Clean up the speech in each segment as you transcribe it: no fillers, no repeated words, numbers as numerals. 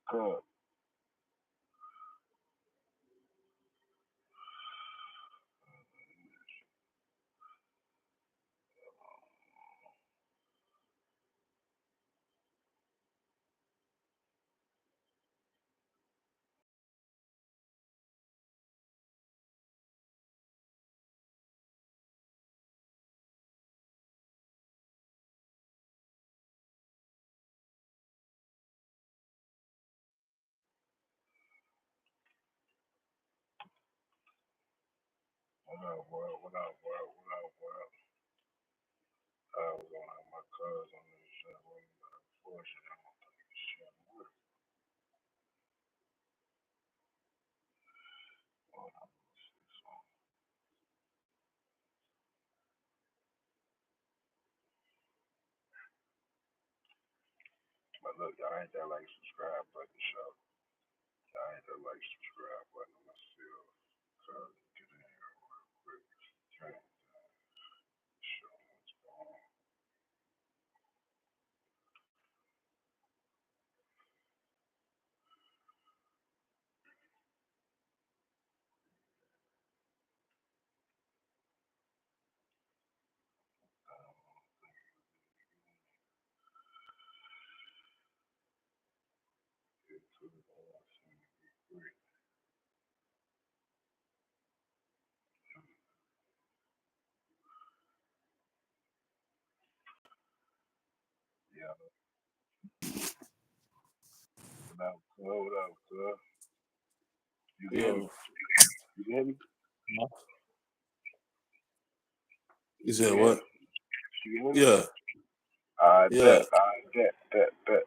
Cause what up, what up, what up, what up, what up, what up? I was gonna have my cuz on this shit. Unfortunately, I don't think this shit work. Hold on, let's see something. But look, y'all ain't that like subscribe button, show. Y'all ain't that like subscribe button. I'm gonna still cuz get in here real quick. Change show what's going on. Get to the great. Yeah, what up, cuz? What up, cuz? You can hear Yeah. me? You can hear me? You You said can hear what? me? You can hear me? Yeah, I yeah. bet, I bet.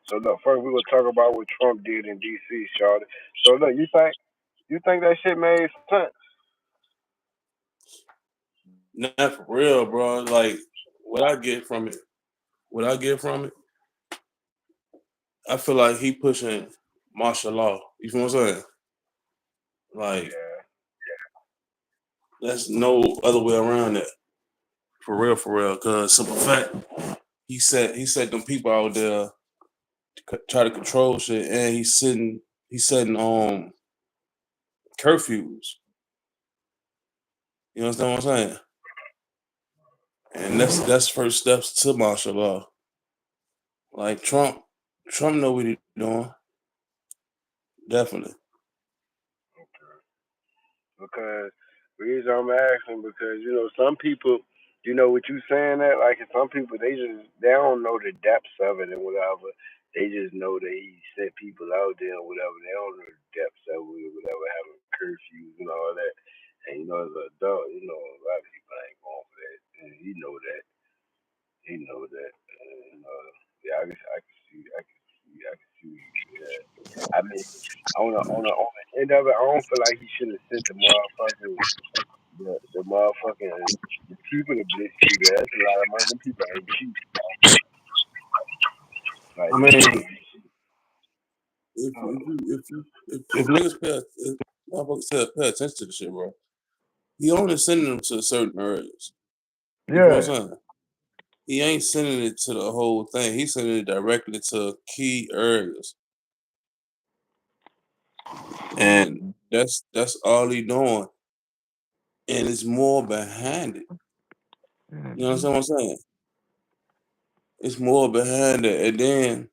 So look, first we gonna talk about what Trump did in D.C., Charlotte. So look, you think that shit made sense? Not for real, bro. Like what I get from it, what I get from it, I feel like he pushing martial law. You feel what I'm saying? Like Yeah, that's no other way around that. For real. Cause simple fact, he set them people out there to try to control shit, and he's setting curfews. You understand what I'm saying? And that's first steps to martial law. Like Trump know what he doing. Definitely. okay. Because the reason I'm asking because some people, what you saying that like some people they don't know the depths of it and whatever. They just know that he sent people out there and whatever. They don't know the depths of it or whatever, having curfews and all that. And as an adult, a lot of people ain't going for that. And he know that. He know that. And, yeah, I can see what you said. I mean, on the end of it, I don't feel like he should have sent the people to blitz you there. That's a lot of money. Them people ain't cheap. Like I them people mean, ain't cheap. if niggas if motherfuckers pay attention to the shit, bro, he only sending them to certain areas. You know what Yeah, I'm saying? He ain't sending it to the whole thing. He's sending it directly to key areas, and that's all he doing. And it's more behind it. You mm-hmm. understand what I'm saying? It's more behind it, and then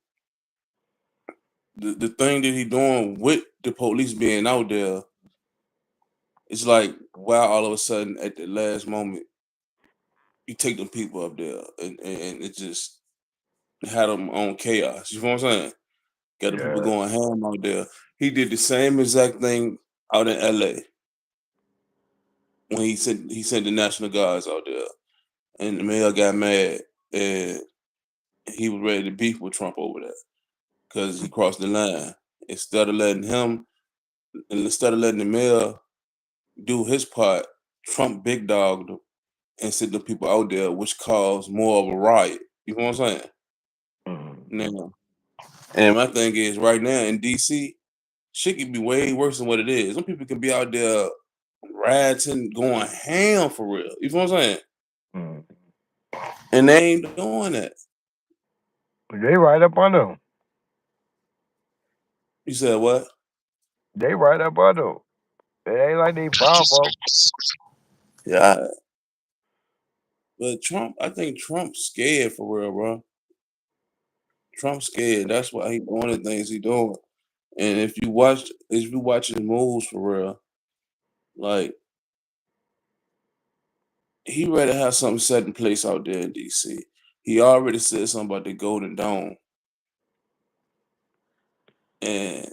the thing that he doing with the police being out there, it's like wow, all of a sudden at the last moment you take them people up there and it just had them on chaos. You know what I'm saying? Got the people Yeah, going ham out there. He did the same exact thing out in LA when he sent the National Guards out there. And the mayor got mad and he was ready to beef with Trump over that because he crossed the line. Instead of letting him, instead of letting the mayor do his part, Trump big dogged him and sent the people out there, which caused more of a riot. You know what I'm saying? mm-hmm. Now, and my thing is right now in DC, shit could be way worse than what it is. Some people can be out there rioting, going ham for real. You know what I'm saying? Mm-hmm. And they ain't doing that. They right up on them. You said what? They right up under 'em. It ain't like they far from. Yeah, but Trump, I think Trump's scared for real, bro. Trump's scared. That's why he doing the things he doing. And if you watch his moves for real, like he rather have something set in place out there in DC. He already said something about the Golden Dome, and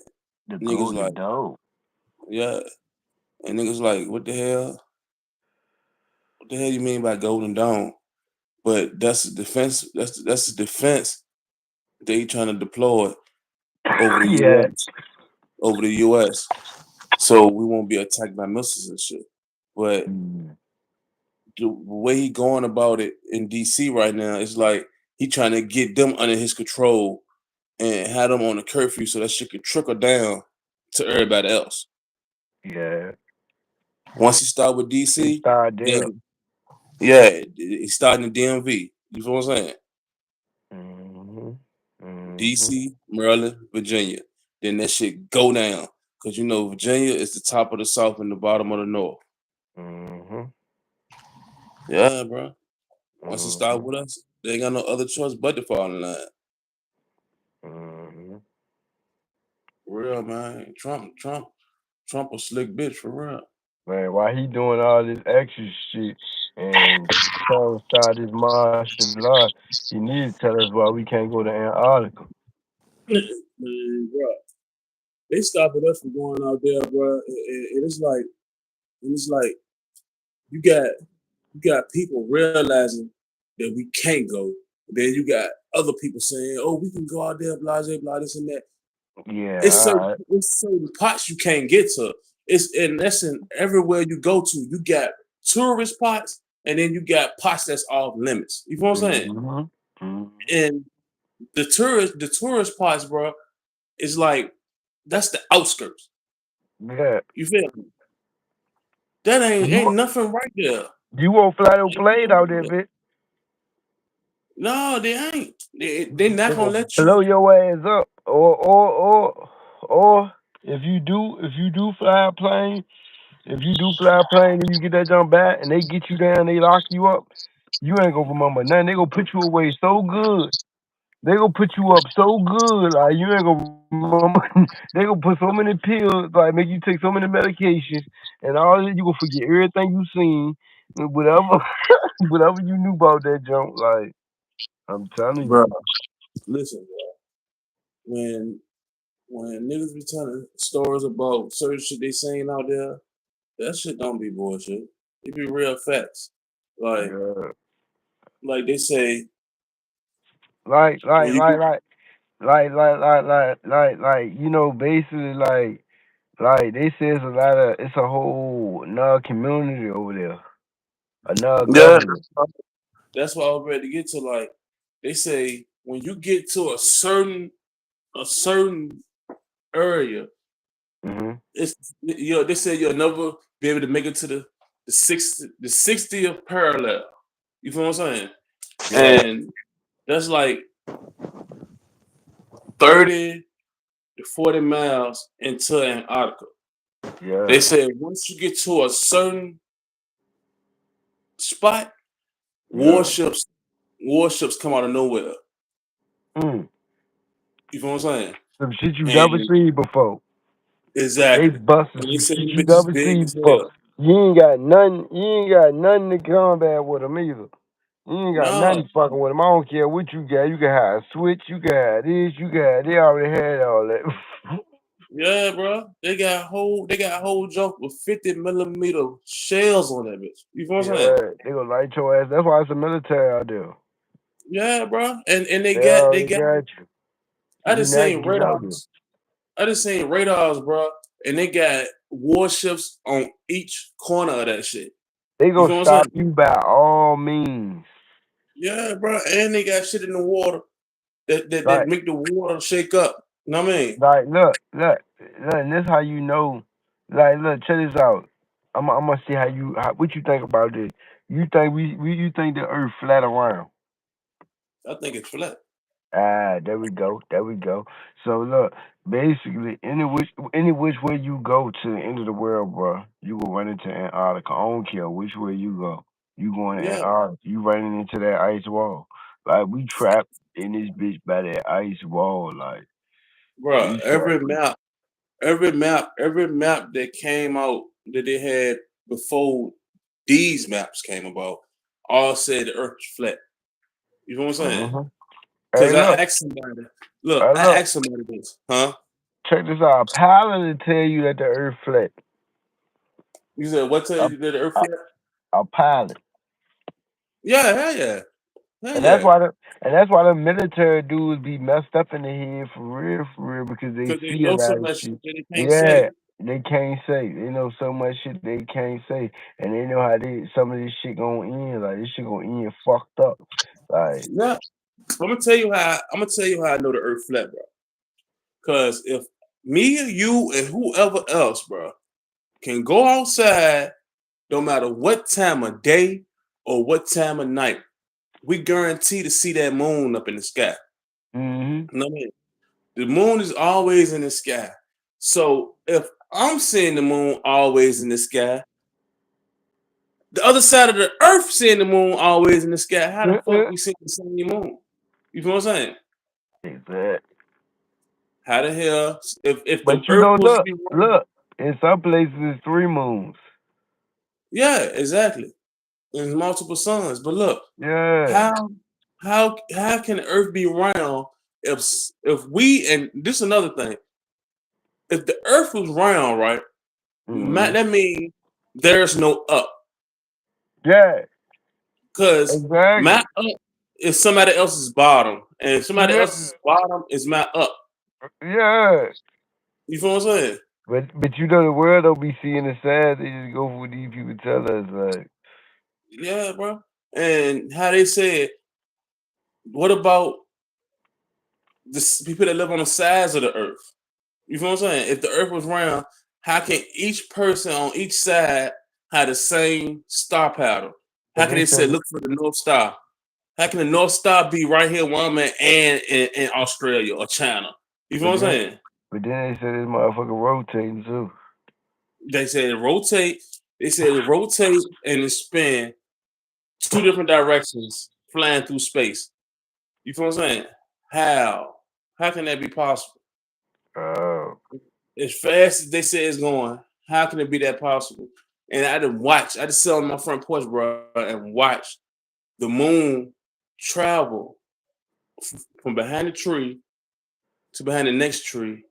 The niggas Golden like, Dome. yeah, and niggas like, what the hell? What the hell you mean by Golden Dome? But that's the defense. That's the defense they trying to deploy over the Yeah. U.S. over the U.S. So we won't be attacked by missiles and shit. But Mm. the way he going about it in DC right now is like he trying to get them under his control and have them on a curfew so that shit can trickle down to everybody else. Yeah. Once he start with They DC, start there. then yeah, he's starting the DMV. You know what I'm saying? Mm-hmm. Mm-hmm. DC, Maryland, Virginia. Then that shit go down. Cause you know Virginia is the top of the South and the bottom of the North. Mm-hmm. Yeah, bro. Once he start Mm-hmm. with us, they ain't got no other choice but to fall in line. Mm-hmm. Real man. Trump a slick bitch for real. Man, why he doing all this extra shit and trying to start this martial law, he need to tell us why we can't go to Antarctica. Man, bro. They stopping us from going out there, bro. And it's like you got people realizing that we can't go. Then you got other people saying, "Oh, we can go out there, blah blah blah, this and that." Yeah, all right. It's certain parts you can't get to. It's and that's in everywhere you go to. You got tourist spots, and then you got parts that's off limits. You know what I'm saying? Mm-hmm. Mm-hmm. And the tourist parts, bro, is like that's the outskirts. Yeah. You feel me? That ain't You nothing right there. you won't fly no Ain't plane nothing out right there, there. bitch. No, they ain't. They not They gonna gonna let you. blow your ass up. Or if you do fly a plane, if you do fly a plane and you get that jump back and they get you down, they lock you up, you ain't gonna remember nothing. They gonna put you away so good. They gonna put you up so good, like you ain't gonna remember. They gonna put so many pills, like make you take so many medications, and all that. You gonna forget everything you seen, whatever, whatever you knew about that jump. Like I'm telling Bro, you, listen, bro. When niggas be telling stories about certain shit they saying out there, that shit don't be bullshit. It be real facts. Like yeah. they say Like, when like, you like, get like, basically, like they say it's a whole another community over there, another yeah, government. that's what I was ready to get to. Like they say when you get to a certain area, Hmm. it's they say you'll never be able to make it to the 60th parallel. You feel what I'm saying? Yeah, And that's like 30 to 40 miles into Antarctica. They yeah, said once you get to a certain spot, yeah. warships warships come out of nowhere. Mm. You feel what I'm saying? Some shit you never And seen before. They exactly. busting And they some say shit them you bitches never big seen as before. hell. You ain't got nothing. You ain't got nothing to combat with them either. You ain't got No, nothing fucking with them. I don't care what you got. You can have a switch. You can have this. You can have. They already had all that. yeah, bro. They got whole junk with 50 millimeter shells on that bitch. You feel what I'm saying? Yeah, they gonna light your ass. That's why it's the military out there. Yeah, bro. And They they already got got you. I You just not seen get out there. radars. I just seen radars, bro. And they got warships on each corner of that shit. They You gonna feel what I'm stop saying? you by all means. Yeah, bro. And they got shit in the water that Like, make the water shake up. You know what I mean? look. And this how you know. Like, look, check this out. I'm gonna see what you think about this. You think you think the Earth flat around? I think it's flat. Ah, there we go. There we go. So look, basically, any which way you go to the end of the world, bro, you will run into Antarctica. I don't care which way you go. You going to Yeah, Antarctica, you running into that ice wall. Like we trapped in this bitch by that ice wall. Like bro. we trapped. Every map that came out that they had before these maps came about, all said the Earth is flat. You know what I'm saying? Mm-hmm. Because Hey, I look, asked somebody, look, hey, I look. asked somebody this, huh? Check this out. A pilot will tell you that the Earth flat. You said what tell A, you that the Earth a, flat? a pilot. Yeah, hell yeah, hell And that's yeah. why the military dudes be messed up in the head for real, because they Because they see a know so lot of much shit. shit that they can't say. Yeah, they can't say. They know so much shit they can't say, and they know how some of this shit gonna end. Like this shit gonna end fucked up. Like, Yeah, I'm gonna tell you how I know the Earth flat, bro. Because if me, you, and whoever else, bro, can go outside, no matter what time of day or what time of night, we guarantee to see that moon up in the sky. mm-hmm. You know what I mean? The moon is always in the sky. So if I'm seeing the moon always in the sky, the other side of the earth seeing the moon always in the sky, how the fuck we see the same moon? You know what I'm saying? Exactly. How the hell if But the you earth know, was to look, be round? look. In some places, it's three moons. Yeah, exactly. There's multiple suns. But look, Yeah. how how can the earth be round if we and this is another thing. If the earth was round, right, Mm-hmm. that means there's no up. Yeah. Because my Exactly. up is somebody else's bottom. And somebody Yeah. else's bottom is my up. Yeah. You feel what I'm saying? But you know the world don't be seeing the signs. They just go for what these people tell us. Like, Yeah, bro. And how they said, what about the people that live on the sides of the earth? You feel what I'm saying? If the earth was round, how can each person on each side have the same star pattern? How but can they they say, said, look for the North Star? How can the North Star be right here where I'm at and in Australia or China? You feel but what I'm then, saying? but then they said this motherfucker rotating too. They said rotate. They said rotate and it spin two different directions, flying through space. You feel what I'm saying? How? How can that be possible? Oh, As fast as they say it's going, how can it be that possible? And I just sit on my front porch, bro, and watch the moon travel from behind the tree to behind the next tree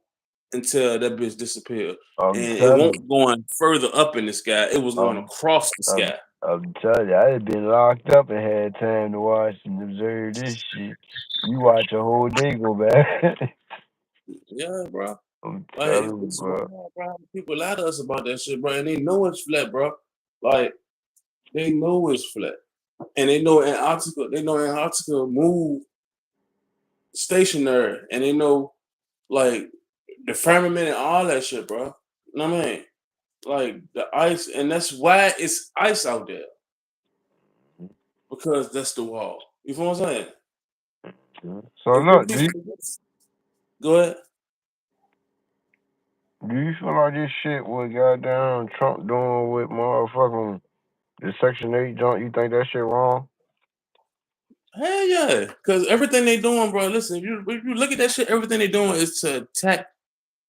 until that bitch disappeared. I'm And it telling won't going further up in the sky. It was you, going across the sky. I'm telling you, I had been locked up and had time to watch and observe this shit. You watch a whole day go by. Yeah, bro. I'm Like telling you, it's bro. wild, bro. People lie to us about that shit, bro, and they know it's flat, bro. Like they know it's flat, and they know Antarctica move stationary, and they know like the firmament and all that shit, bro. You know what I mean? Like the ice, and that's why it's ice out there because that's the wall. You feel what I'm saying? So It wouldn't look, be. Go ahead. do you feel like this shit what goddamn Trump doing with motherfucking the Section 8 junk? You think that shit wrong? Hell yeah, because everything they doing, bro. Listen, if you look at that shit, everything they doing is to attack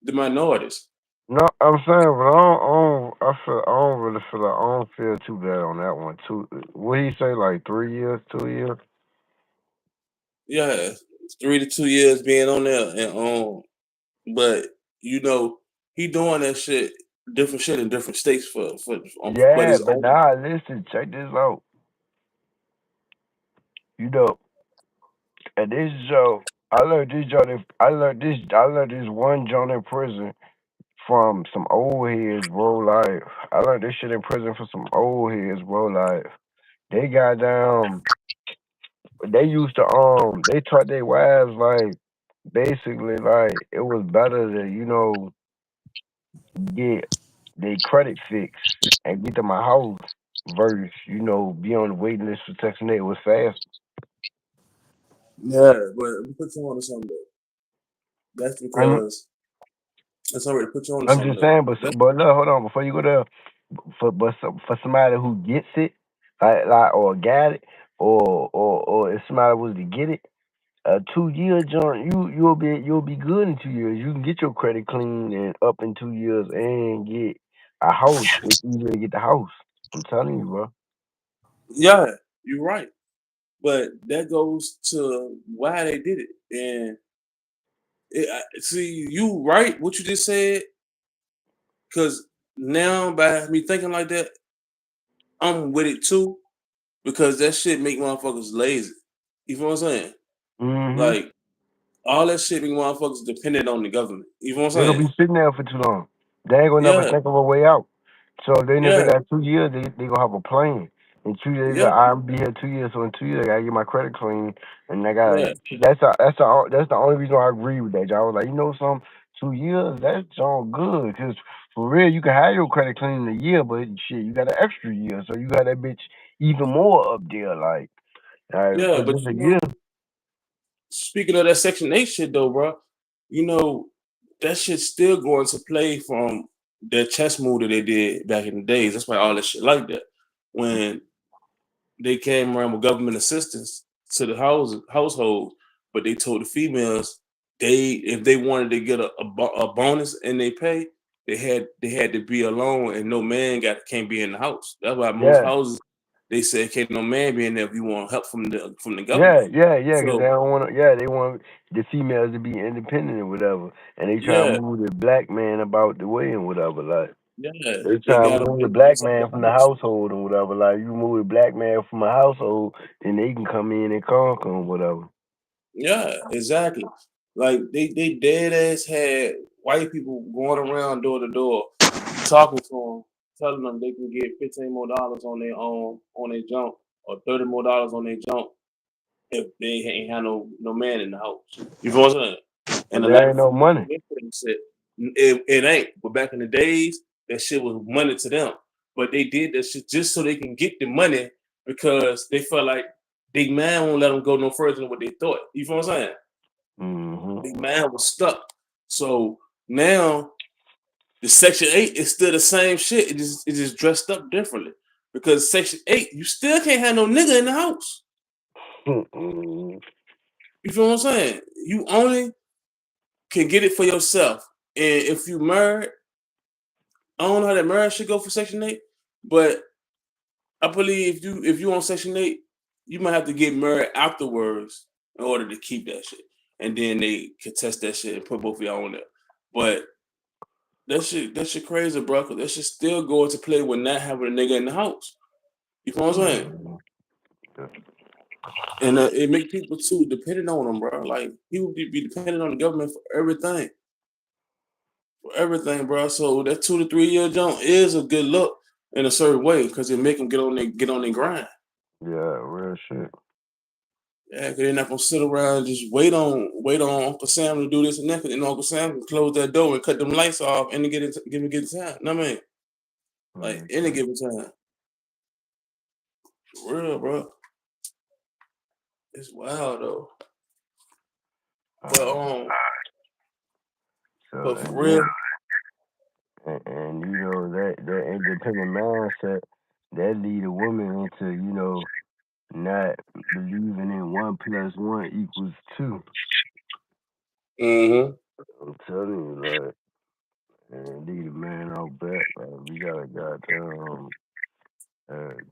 the minorities. No, I'm saying, but I don't really feel like I don't feel too bad on that one too. What he say, like 3 years, 2 years? Yeah, 3 to 2 years being on there, and but you know he doing that shit, different shit in different states but Yeah, his but own. nah, listen, check this out. You know, and this Joe, I learned this one John in prison from some old heads, bro. Like I learned this shit in prison for some old heads, bro. Like they got down. They used to they taught their wives like basically like it was better to get their credit fixed and get them a house versus be on the waiting list for Section 8 was fast. Yeah, but let me put you on to something though. That's I'm because it's already put you on to I'm something just though. saying, That's but look, hold on before you go there. For somebody who gets it, like or got it, or if somebody was to get it, a 2 year joint, you'll be good in 2 years. You can get your credit clean and up in 2 years and get a house. It's easier to get the house. I'm telling you, bro. yeah, you're right. But that goes to why they did it. And see, you right what you just said. Because now by me thinking like that, I'm with it too. Because that shit make motherfuckers lazy. You feel what I'm saying? Mhm. Like all that shit make motherfuckers dependent on the government. You feel what They I'm gonna saying? be sitting there for too long. They ain't gonna never Yeah, think of a way out. So if they never yeah, got 2 years, they gonna have a plan. In 2 years, yeah, I'll be here 2 years. So in 2 years, I gotta get my credit clean, and I gotta. yeah, That's the only reason why I agree with that. Y'all was like, 2 years, that's all good. Cause for real, you can have your credit clean in a year, but shit, you got an extra year, so you got that bitch even more up there. Like, yeah. for But just a year. speaking of that Section 8 shit though, bro, you know, that shit's still going to play from that chess move that they did back in the days. That's why all that shit like that. When they came around with government assistance to the household, but they told the females they if they wanted to get a bonus in their pay, they had to be alone and no man can't be in the house. That's why most Yeah. houses they say can't no man be in there if you want help from the government. Yeah, because they So don't want to. Yeah, they want the females to be independent or whatever, and they try to yeah, move the black man about the way and whatever. Like yeah, they they try to got them move the black inside the man from the house. household and whatever. Like you move the black man from a household, then they can come in and conquer and whatever. Yeah, exactly. Like they dead ass had white people going around door to door talking to them, telling them they can get $15 more on their own on their junk or $30 more on their junk if they ain't had no man in the house. You feel what I'm saying? But And a there lot ain't of no females money. said it ain't. But back in the days, that shit was money to them. But they did that shit just so they can get the money because they felt like they man won't let them go no further than what they thought. You feel what I'm saying? Hmm. The man was stuck. So now the Section 8 is still the same shit. It just dressed up differently. Because Section 8, you still can't have no nigga in the house. You feel what I'm saying? You only can get it for yourself. And if you married, I don't know how that marriage should go for Section 8, but I believe if you on Section 8, you might have to get married afterwards in order to keep that shit. And then they contest that shit and put both of y'all on there. But that shit crazy, bro. Cause that shit still go into play with not having a nigga in the house. You know what I'm saying? And it make people too dependent on them, bro. Like people be dependent on the government for everything, bro. So that 2 to 3 year jump is a good look in a certain way because it make them get on their grind. Yeah, real shit. Yeah, because they're not gonna sit around and just wait on Uncle Sam to do this and that. Cause then Uncle Sam can close that door and cut them lights off and give a good time. You know what I mean? Like Real any shit. given time. For real, bro. It's wild though. But Uh, so but for and then real, and that independent mindset that lead a woman into not believing in 1 plus 1 equals 2. mm-hmm. I'm telling you, like, and lead a man out back. Like, we gotta goddamn,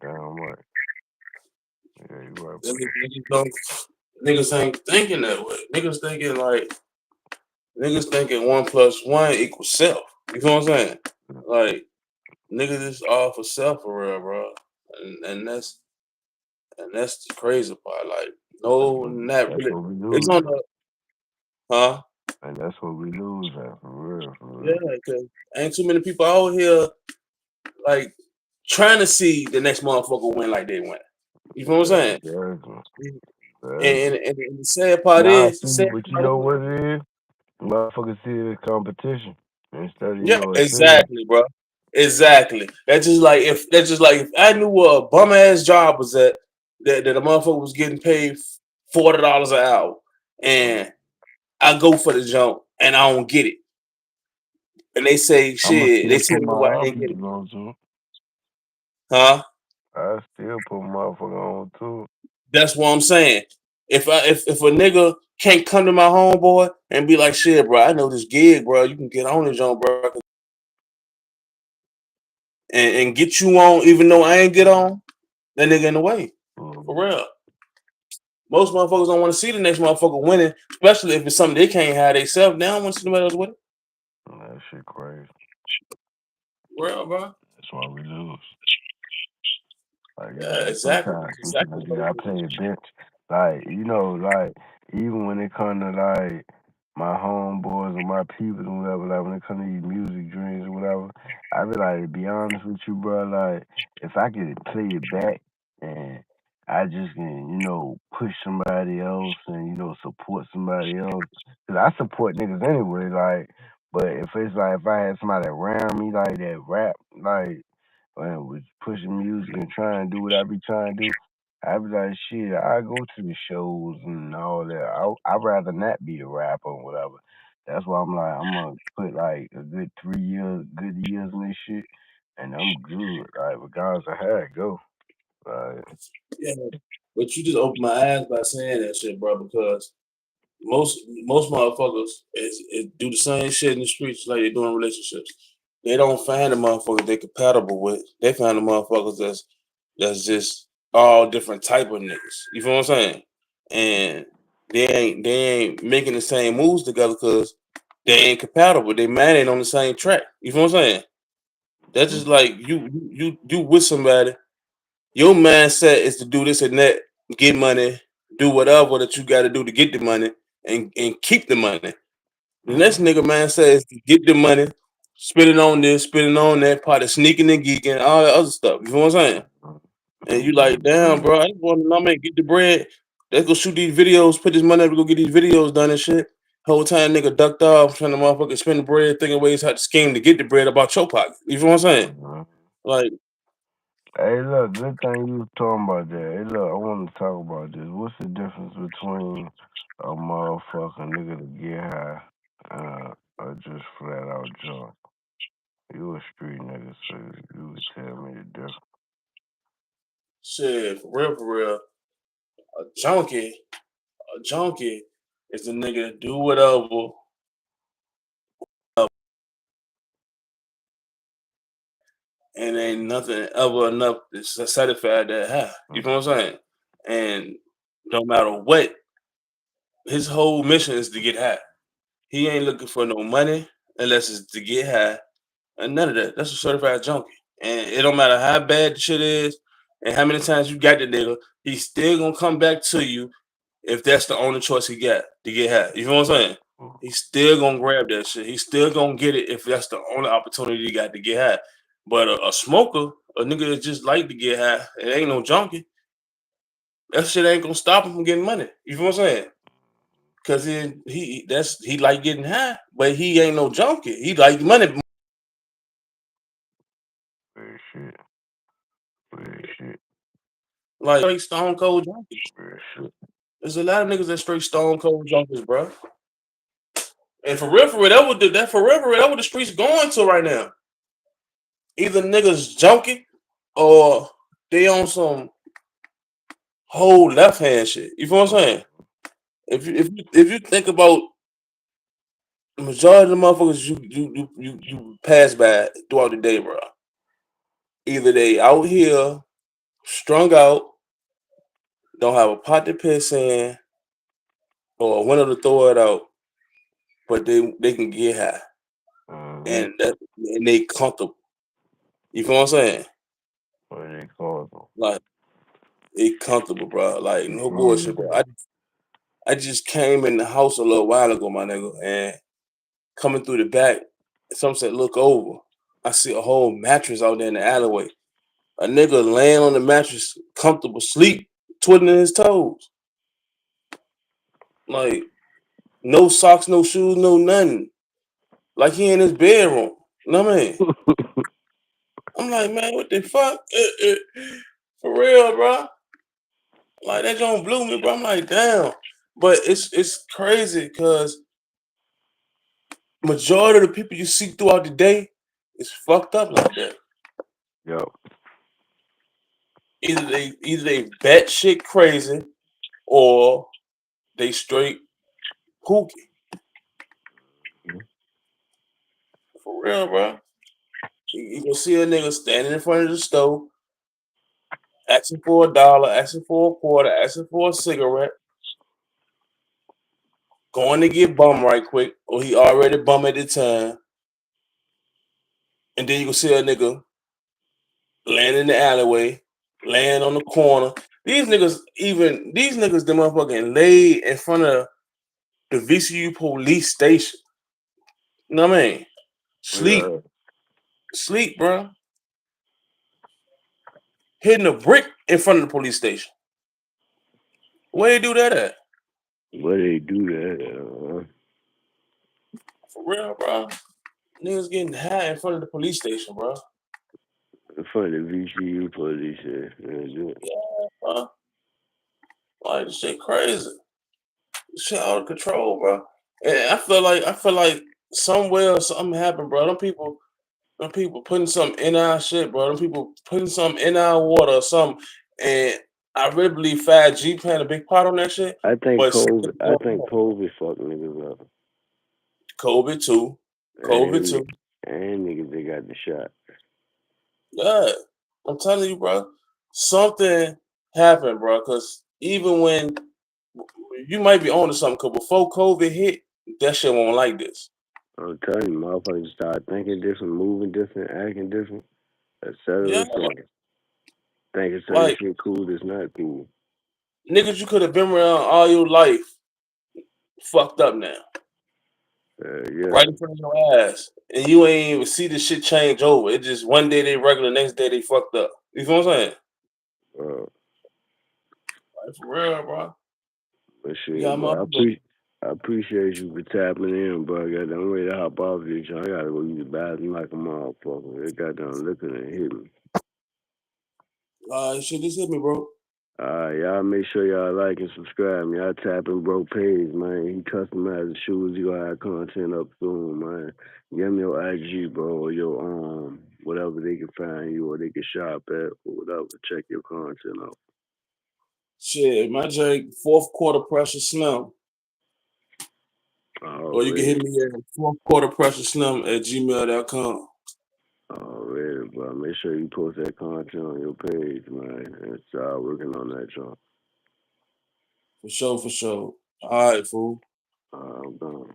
damn what? Yeah, you right about that. Niggas ain't thinking that way. Niggas thinking 1 plus 1 equals self. You know what I'm saying? Like niggas is all for self for real, bro. And that's the crazy part. Like no, not That's really. what we It's lose on at, the huh? and that's what we lose at, for real, for Yeah, real. cause ain't too many people out here like trying to see the next motherfucker win like they win. You know what I'm Yeah, saying? exactly, And, exactly. and, and the sad part Nah, is, the see, sad but you part know is, what it is? Motherfuckers see it as competition instead of yeah, a saving. exactly, bro. Exactly. That's just like if I knew what a bum ass job was at that a motherfucker was getting paid $40 an hour, and I go for the jump and I don't get it. And they say I'ma shit. They still say put my why I ain't get it, earpieces on too. huh? I still put motherfucker on too. That's what I'm saying. If a nigga can't come to my homeboy and be like, shit, bro, I know this gig, bro. You can get on this jump, bro, and get you on, even though I ain't get on, that nigga in the way. For Mm, real. Most motherfuckers don't want to see the next motherfucker winning, especially if it's something they can't have themselves. They don't want to see nobody else with it. that shit crazy. For real, bro. That's why we lose. Like you Yeah, gotta exactly. sometimes, That's exactly sometimes you what gotta it is. play a bench. Like like even when it come to like my homeboys or my people or whatever, like when it come to these music dreams or whatever, I be like, to be honest with you, bro. Like if I could play it back and I just can, push somebody else and support somebody else, cause I support niggas anyway. Like, but if it's like if I had somebody around me like that rap, like and was pushing music and trying to do what I be trying to do, I be like, shit, I go to the shows and all that. I'd rather not be a rapper or whatever. That's why I'm like, I'm gonna put like a good 3 years, good years in this shit, and I'm good. Like regardless of how it go. Like, Yeah, but you just opened my eyes by saying that shit, bro. Because most motherfuckers is do the same shit in the streets like they do in relationships. They don't find the motherfuckers they compatible with. They find the motherfuckers that's just all different type of niggas. You feel what I'm saying? And they ain't making the same moves together because they ain't compatible. They man ain't on the same track. You feel what I'm saying? That's just like you with somebody. Your mindset is to do this and that, get money, do whatever that you got to do to get the money, and keep the money. The next mm, nigga mindset is to get the money, spend it on this, spend it on that, part of sneaking and geeking, all that other stuff. You know what I'm saying? mm, And you I like, damn, agree. bro, I just want to make get the bread. Let's go shoot these videos, put this money up to go get these videos done and shit. Whole time nigga ducked off, trying to motherfucker spend the bread, thinking ways how to scheme to get the bread about your pocket. You feel what I'm saying? Mhm. Like, Hey, look, good thing you was talking about that. Hey, look, I want to talk about this. What's the difference between a motherfucker nigga to get high or just flat out drunk? You a street nigga, so you would tell me the difference. shit, for real, a junkie is the nigga that do whatever and ain't nothing ever enough to satisfy that high. You know what I'm saying? And no matter what, his whole mission is to get high. He ain't looking for no money unless it's to get high and none of that. That's a certified junkie. And it don't matter how bad the shit is and how many times you got the nigga, he's still gonna come back to you if that's the only choice he got to get high. You know what I'm saying? He's still gonna grab that shit. He's still gonna get it if that's the only opportunity he got to get high. But a smoker, a nigga that just like to get high, it ain't no junkie. That shit ain't gonna stop him from getting money. You know what I'm saying? Cause he like getting high, but he ain't no junkie. He like money. Real shit. Real shit. Like straight stone cold junkies. Real shit. There's a lot of niggas that straight stone cold junkies, bro. And for real, that what the streets going to right now. Either niggas junkie or they on some whole left hand shit. You feel what I'm saying? If you think about the majority of the motherfuckers you pass by throughout the day, bro, either they out here strung out, don't have a pot to piss in, or a window to throw it out, but they can get high Mm-hmm. and they comfortable. You feel what I'm saying? What they call them. Like they comfortable, bro. Like You no feel me, bullshit, bro. though? I just came in the house a little while ago, my nigga, and coming through the back, some said look over. I see a whole mattress out there in the alleyway. A nigga laying on the mattress, comfortable, sleep, twiddling his toes. Like no socks, no shoes, no nothing. Like he in his bedroom. You know what I mean? I'm like, man, what the fuck? For real, bro. Like that don't blew me, bro. I'm like, damn. But it's crazy because majority of the people you see throughout the day is fucked up like that. Yo. Either they bat shit crazy or they straight pookie. For real, bro. You can see a nigga standing in front of the stove, asking for $1, asking for a quarter, asking for a cigarette, going to get bum right quick, or he already bum at the time. And then you can see a nigga laying in the alleyway, laying on the corner. These niggas, the motherfucking laid in front of the VCU police station. You know what I mean? Yeah. Sleep, bro. Hitting a brick in front of the police station. Where they do that at? Where they do that? For real, bro. Niggas getting high in front of the police station, bro. In front of the VCU police. Yeah, bro. Like this shit crazy. This shit out of control, bro. And I feel like somewhere something happened, bro. Them people putting something in our shit, bro. Them people putting something in our water or something. And I really believe 5G playing a big part on that shit. I think But COVID. I think COVID fucked niggas up. COVID too. COVID And too. niggas they got the shot. Yeah. I'm telling you, bro. Something happened, bro. Cause even when you might be on to something, cause before COVID hit, that shit wasn't like this. I'm telling you, motherfuckers start thinking different, moving different, acting different, etc. Yeah. etc. Thinking certain Like shit cool that's not cool. niggas you could have been around all your life fucked up now. Yeah. Right in front of your ass. And you ain't even see the shit change over. It just one day they regular, next day they fucked up. You feel what I'm saying? Uh, Like for real, bro. but You shit, got but motherfuckers. I appreciate you for tapping in, bro. I'm ready to hop off this. I gotta go use the bathroom like a motherfucker. It got done looking and hit me. Shit just hit me, bro. Y'all make sure y'all like and subscribe. Y'all tapping bro page, man. He customized the shoes. You gonna have content up soon, man. Give me your IG, bro, or your whatever they can find you or they can shop at or whatever. Check your content out. Shit, my Jake, fourth quarter pressure slim. Or you can hit Already, me at fourth quarter pressure slim at gmail.com. already, bro. Make sure you post that content on your page, man. And start working on that, y'all. For sure, for sure. All right, fool. I'm gone.